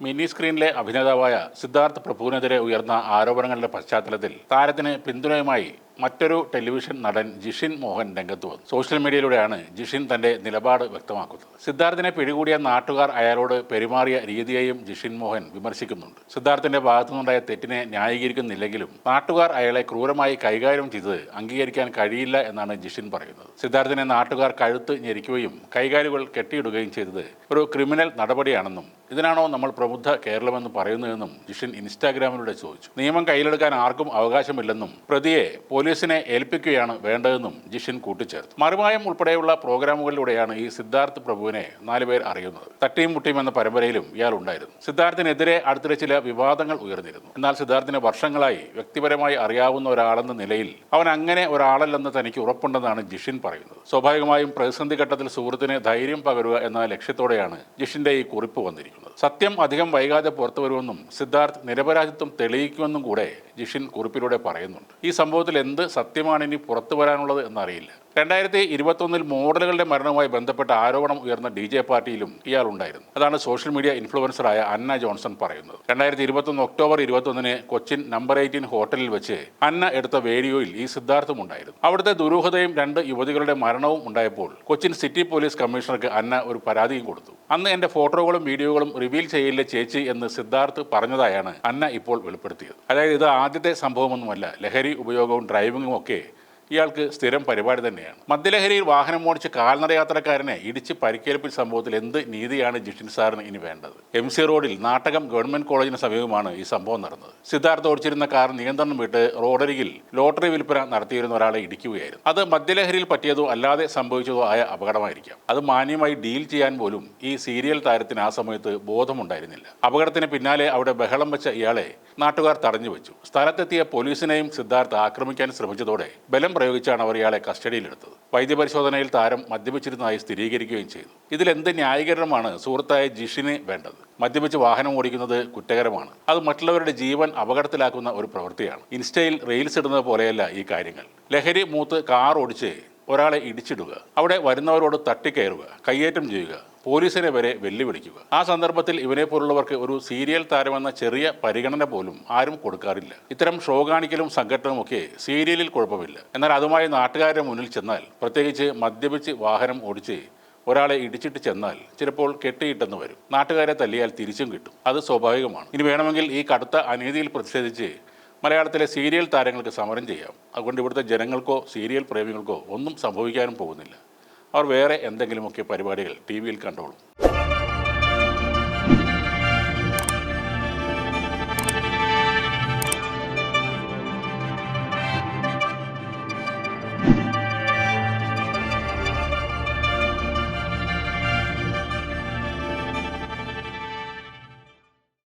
Mini സ്ക്രീനിലെ അഭിനേതാവായ Siddharth പ്രഭുവിനെതിരെ ഉയർന്ന ആരോപണങ്ങളുടെ പശ്ചാത്തലത്തിൽ താരത്തിന് പിന്തുണയുമായി മറ്റൊരു ടെലിവിഷൻ നടൻ ജിഷിൻ മോഹൻ രംഗത്ത് വന്നു. സോഷ്യൽ മീഡിയയിലൂടെയാണ് ജിഷിൻ തന്റെ നിലപാട് വ്യക്തമാക്കുന്നത്. സിദ്ധാർത്ഥിനെ പിടികൂടിയ നാട്ടുകാർ അയാളോട് പെരുമാറിയ രീതിയെയും ജിഷിൻ മോഹൻ വിമർശിക്കുന്നുണ്ട്. സിദ്ധാർത്ഥിന്റെ ഭാഗത്തുനിന്നുണ്ടായ തെറ്റിനെ ന്യായീകരിക്കുന്നില്ലെങ്കിലും നാട്ടുകാർ അയാളെ ക്രൂരമായി കൈകാര്യം ചെയ്തത് അംഗീകരിക്കാൻ കഴിയില്ല എന്നാണ് ജിഷിൻ പറയുന്നത്. സിദ്ധാർത്ഥിനെ നാട്ടുകാർ കഴുത്ത് ഞെരിക്കുകയും കൈകാലുകൾ കെട്ടിയിടുകയും ചെയ്തത് ഒരു ക്രിമിനൽ നടപടിയാണെന്നും ഇതിനാണോ നമ്മൾ പ്രബുദ്ധ കേരളമെന്ന് പറയുന്നതെന്നും ജിഷിൻ ഇൻസ്റ്റാഗ്രാമിലൂടെ ചോദിച്ചു. നിയമം കയ്യിലെടുക്കാൻ ആർക്കും അവകാശമില്ലെന്നും പ്രതിയെ പോലീസിനെ ഏൽപ്പിക്കുകയാണ് വേണ്ടതെന്നും ജിഷിൻ കൂട്ടിച്ചേർത്തു. മറുമായം ഉൾപ്പെടെയുള്ള പ്രോഗ്രാമുകളിലൂടെയാണ് ഈ സിദ്ധാർത്ഥ് പ്രഭുവിനെ 4 പേർ അറിയുന്നത്. തട്ടിയും മുട്ടിയും എന്ന പരമ്പരയിലും ഇയാൾ ഉണ്ടായിരുന്നു. സിദ്ധാർത്ഥിനെതിരെ അടുത്തിടെ ചില വിവാദങ്ങൾ ഉയർന്നിരുന്നു. എന്നാൽ സിദ്ധാർത്ഥിനെ വർഷങ്ങളായി വ്യക്തിപരമായി അറിയാവുന്ന ഒരാളെന്ന നിലയിൽ അവൻ അങ്ങനെ ഒരാളല്ലെന്ന് തനിക്ക് ഉറപ്പുണ്ടെന്നാണ് ജിഷിൻ പറയുന്നത്. സ്വാഭാവികമായും പ്രതിസന്ധി ഘട്ടത്തിൽ സുഹൃത്തിന് ധൈര്യം പകരുക എന്ന ലക്ഷ്യത്തോടെയാണ് ജിഷിന്റെ ഈ കുറിപ്പ് വന്നിരിക്കുന്നത്. സത്യം അധികം വൈകാതെ പുറത്തുവരുമെന്നും സിദ്ധാർത്ഥ് നിരപരാധിത്വം തെളിയിക്കുമെന്നും കൂടെ ജിഷിൻ കുറിപ്പിലൂടെ പറയുന്നുണ്ട്. ഈ സംഭവത്തിൽ എന്ത് സത്യമാണ് ഇനി പുറത്തു വരാനുള്ളത് എന്നറിയില്ല. 2021 മോഡലുകളുടെ മരണവുമായി ബന്ധപ്പെട്ട ആരോപണം ഉയർന്ന DJ പാർട്ടിയിലും ഇയാൾ ഉണ്ടായിരുന്നു. അതാണ് സോഷ്യൽ മീഡിയ ഇൻഫ്ലുവൻസറായ അന്ന ജോൺസൺ പറയുന്നത്. 2021 ഒക്ടോബർ 21 കൊച്ചിൻ നമ്പർ 18 ഹോട്ടലിൽ വെച്ച് അന്ന എടുത്ത വീഡിയോയിൽ ഈ സിദ്ധാർത്ഥും ഉണ്ടായിരുന്നു. അവിടുത്തെ ദുരൂഹതയും 2 യുവതികളുടെ മരണവും ഉണ്ടായപ്പോൾ കൊച്ചിൻ സിറ്റി പോലീസ് കമ്മീഷണർക്ക് അന്ന ഒരു പരാതിയും കൊടുത്തു. അന്ന് എന്റെ ഫോട്ടോകളും വീഡിയോകളും റിവീൽ ചെയ്യില്ല ചേച്ചി എന്ന് സിദ്ധാർത്ഥ് പറഞ്ഞതായാണ് അന്ന ഇപ്പോൾ വെളിപ്പെടുത്തിയത്. അതായത് ഇത് ആദ്യത്തെ സംഭവമൊന്നുമല്ല. ലഹരി ഉപയോഗവും ഡ്രൈവിംഗും ഒക്കെ ഇയാൾക്ക് സ്ഥിരം പരിപാടി തന്നെയാണ്. മദ്യലഹരിയിൽ വാഹനം ഓടിച്ച് കാൽനട യാത്രക്കാരനെ ഇടിച്ച് പരിക്കേൽപ്പിച്ച സംഭവത്തിൽ എന്ത് നീതിയാണ് ജിഷിൻ സാറിന് ഇനി വേണ്ടത്? MC റോഡിൽ നാട്ടകം ഗവൺമെന്റ് കോളേജിന് സമീപമാണ് ഈ സംഭവം നടന്നത്. സിദ്ധാർത്ഥ് ഓടിച്ചിരുന്ന കാർ നിയന്ത്രണം വിട്ട് റോഡരികിൽ ലോട്ടറി വിൽപ്പന നടത്തിയിരുന്ന ഒരാളെ ഇടിക്കുകയായിരുന്നു. അത് മദ്യലഹരിയിൽ പറ്റിയതോ അല്ലാതെ സംഭവിച്ചതോ ആയ അപകടമായിരിക്കാം. അത് മാന്യമായി ഡീൽ ചെയ്യാൻ പോലും ഈ സീരിയൽ താരത്തിന് ആ സമയത്ത് ബോധമുണ്ടായിരുന്നില്ല. അപകടത്തിന് പിന്നാലെ അവിടെ ബഹളം വെച്ച ഇയാളെ നാട്ടുകാർ തടഞ്ഞു വെച്ചു. സ്ഥലത്തെത്തിയ പോലീസിനെയും സിദ്ധാർത്ഥ് ആക്രമിക്കാൻ ശ്രമിച്ചതോടെ ബലം പ്രയോഗിച്ചാണ് അവർ ഇയാളെ കസ്റ്റഡിയിലെടുത്തത്. വൈദ്യപരിശോധനയിൽ താരം മദ്യപിച്ചിരുന്നതായി സ്ഥിരീകരിക്കുകയും ചെയ്തു. ഇതിലെന്ത് ന്യായീകരണമാണ് സുഹൃത്തായ ജിഷിന് വേണ്ടത്? മദ്യപിച്ച് വാഹനം ഓടിക്കുന്നത് കുറ്റകരമാണ്. അത് മറ്റുള്ളവരുടെ ജീവൻ അപകടത്തിലാക്കുന്ന ഒരു പ്രവൃത്തിയാണ്. ഇൻസ്റ്റയിൽ റീൽസ് ഇടുന്നത് പോലെയല്ല ഈ കാര്യങ്ങൾ. ലഹരി മൂത്ത് കാർ ഓടിച്ച് ഒരാളെ ഇടിച്ചിടുക, അവിടെ വരുന്നവരോട് തട്ടിക്കയറുക, കയ്യേറ്റം ചെയ്യുക, പോലീസിനെ വരെ വെല്ലുവിളിക്കുക. ആ സന്ദർഭത്തിൽ ഇവനെ പോലുള്ളവർക്ക് ഒരു സീരിയൽ താരമെന്ന ചെറിയ പരിഗണന പോലും ആരും കൊടുക്കാറില്ല. ഇത്തരം ഷോ കാണിക്കലും സംഘടനയും ഒക്കെ സീരിയലിൽ കുഴപ്പമില്ല. എന്നാൽ അതുമായി നാട്ടുകാരുടെ മുന്നിൽ ചെന്നാൽ, പ്രത്യേകിച്ച് മദ്യപിച്ച് വാഹനം ഓടിച്ച് ഒരാളെ ഇടിച്ചിട്ട് ചെന്നാൽ ചിലപ്പോൾ കെട്ടിയിട്ടെന്ന് വരും. നാട്ടുകാരെ തല്ലിയാൽ തിരിച്ചും കിട്ടും. അത് സ്വാഭാവികമാണ്. ഇനി വേണമെങ്കിൽ ഈ കടുത്ത അനീതിയിൽ പ്രതിഷേധിച്ച് മലയാളത്തിലെ സീരിയൽ താരങ്ങൾക്ക് സമരം ചെയ്യാം. അതുകൊണ്ട് ഇവിടുത്തെ ജനങ്ങൾക്കോ സീരിയൽ പ്രേമികൾക്കോ ഒന്നും സംഭവിക്കാനും പോകുന്നില്ല. അവർ വേറെ എന്തെങ്കിലുമൊക്കെ പരിപാടികൾ TV യിൽ കണ്ടോളും.